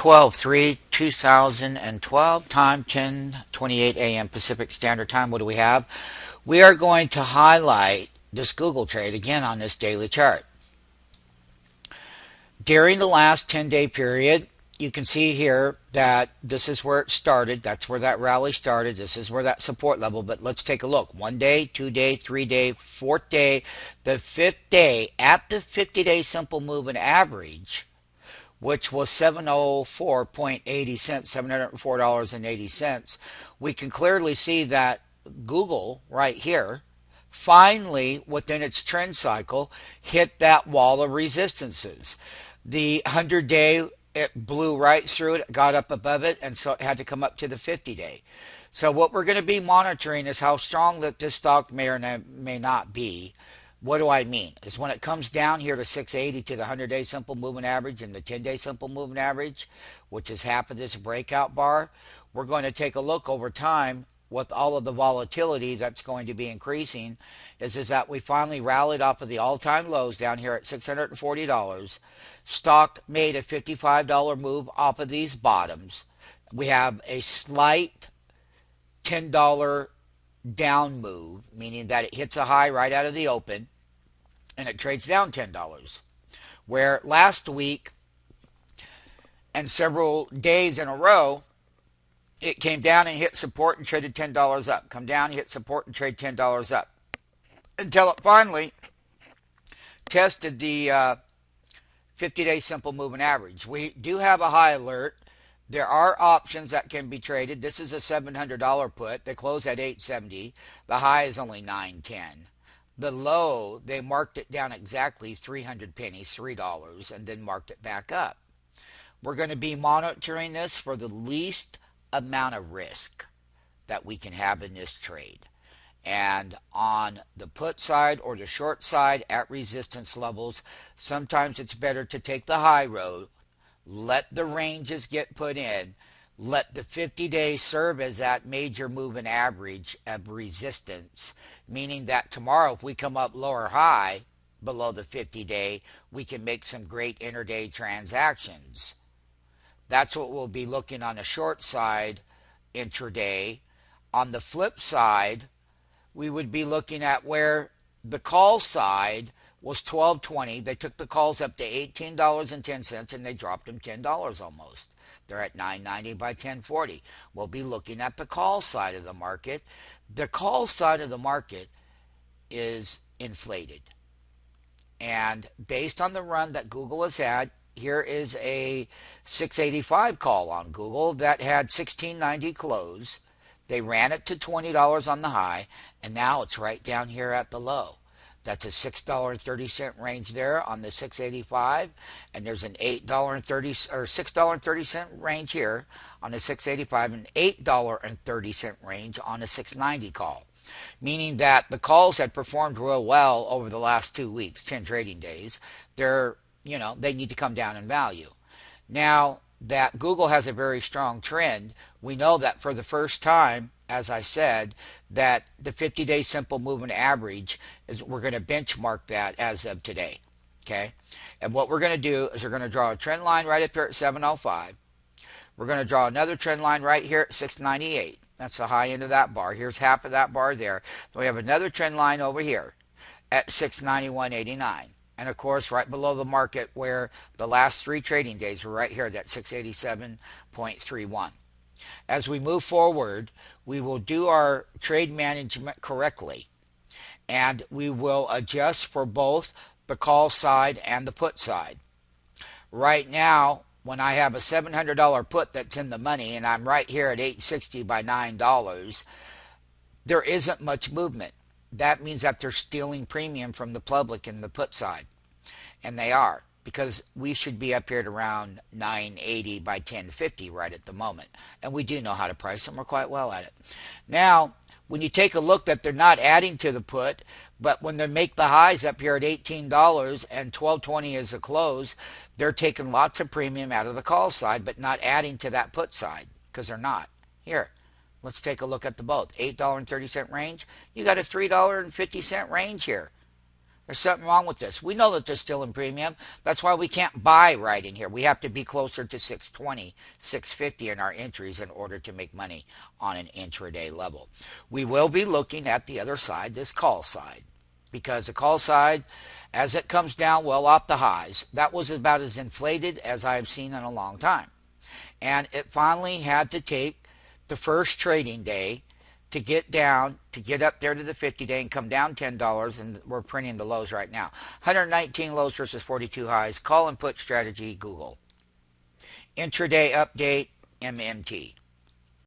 12/3/2012, time 10:28 a.m. Pacific Standard Time. What do we have? We are going to highlight this Google trade again on this daily chart. During the last 10-day period, you can see here that this is where it started. That's where that rally started. This is where that support level. But let's take a look. 1 day, 2 day, 3 day, 4th day, the 5th day at the 50-day simple moving average, which was 704.80 cents, $704.80. We can clearly see that Google right here finally within its trend cycle hit that wall of resistances. The 100-day, it blew right through it, got up above it, and so it had to come up to the 50-day. So what we're going to be monitoring is how strong that this stock may or may not be. What do I mean? Is when it comes down here to 680 to the 100-day simple moving average and the 10-day simple moving average, which is half of this breakout bar, we're going to take a look over time with all of the volatility that's going to be increasing, is that we finally rallied off of the all-time lows down here at $640. Stock made a $55 move off of these bottoms. We have a slight $10 down move, meaning that it hits a high right out of the open and it trades down $10. Where last week and several days in a row, it came down and hit support and traded $10 up. Come down, hit support and trade $10 up. Until it finally tested the 50-day simple moving average. We do have a high alert. There are options that can be traded. This is a $700 put. They close at $870. The high is only $910. The low, they marked it down exactly 300 pennies, $3, and then marked it back up. We're going to be monitoring this for the least amount of risk that we can have in this trade. And on the put side or the short side at resistance levels, sometimes it's better to take the high road, let the ranges get put in, let the 50 days serve as that major moving average of resistance, meaning that tomorrow if we come up low or high below the 50-day, we can make some great intraday transactions. That's what we'll be looking on the short side intraday. On the flip side, we would be looking at where the call side was $12.20. They took the calls up to $18.10 and they dropped them $10 almost. They're at $9.90 by 10.40. We'll be looking at the call side of the market. The call side of the market is inflated. And based on the run that Google has had, here is a 685 call on Google that had 1690 close. They ran it to $20 on the high, and now it's right down here at the low. That's a $6.30 range there on the 685, and there's an $8.30 or $6.30 range here on the 685, and $8.30 range on the 690 call. Meaning that the calls had performed real well over the last 2 weeks, 10 trading days. They need to come down in value. Now that Google has a very strong trend, we know that for the first time, as I said, that the 50-day simple moving average is, we're going to benchmark that as of today. Okay? And what we're going to do is we're going to draw a trend line right up here at 705. We're going to draw another trend line right here at 698. That's the high end of that bar. Here's half of that bar there. Then we have another trend line over here at 691.89. And of course, right below the market where the last 3 trading days were right here, that 687.31. As we move forward, we will do our trade management correctly. And we will adjust for both the call side and the put side. Right now, when I have a $700 put that's in the money and I'm right here at $860 by $9, there isn't much movement. That means that they're stealing premium from the public in the put side. And they are, because we should be up here at around 980 by 1050 right at the moment. And we do know how to price them. We're quite well at it. Now, when you take a look that they're not adding to the put, but when they make the highs up here at $18 and $12.20 is the close, they're taking lots of premium out of the call side, but not adding to that put side, because they're not. Here, let's take a look at the both. $8.30 range. You got a $3.50 range here. There's something wrong with this. We know that they're still in premium. That's why we can't buy right in here. We have to be closer to 620, 650 in our entries in order to make money on an intraday level. We will be looking at the other side, this call side, because the call side, as it comes down well off the highs, that was about as inflated as I've seen in a long time. And it finally had to take the first trading day to get down, to get up there to the 50-day and come down $10, and we're printing the lows right now. 119 lows versus 42 highs. Call and put strategy, Google. Intraday update, MMT.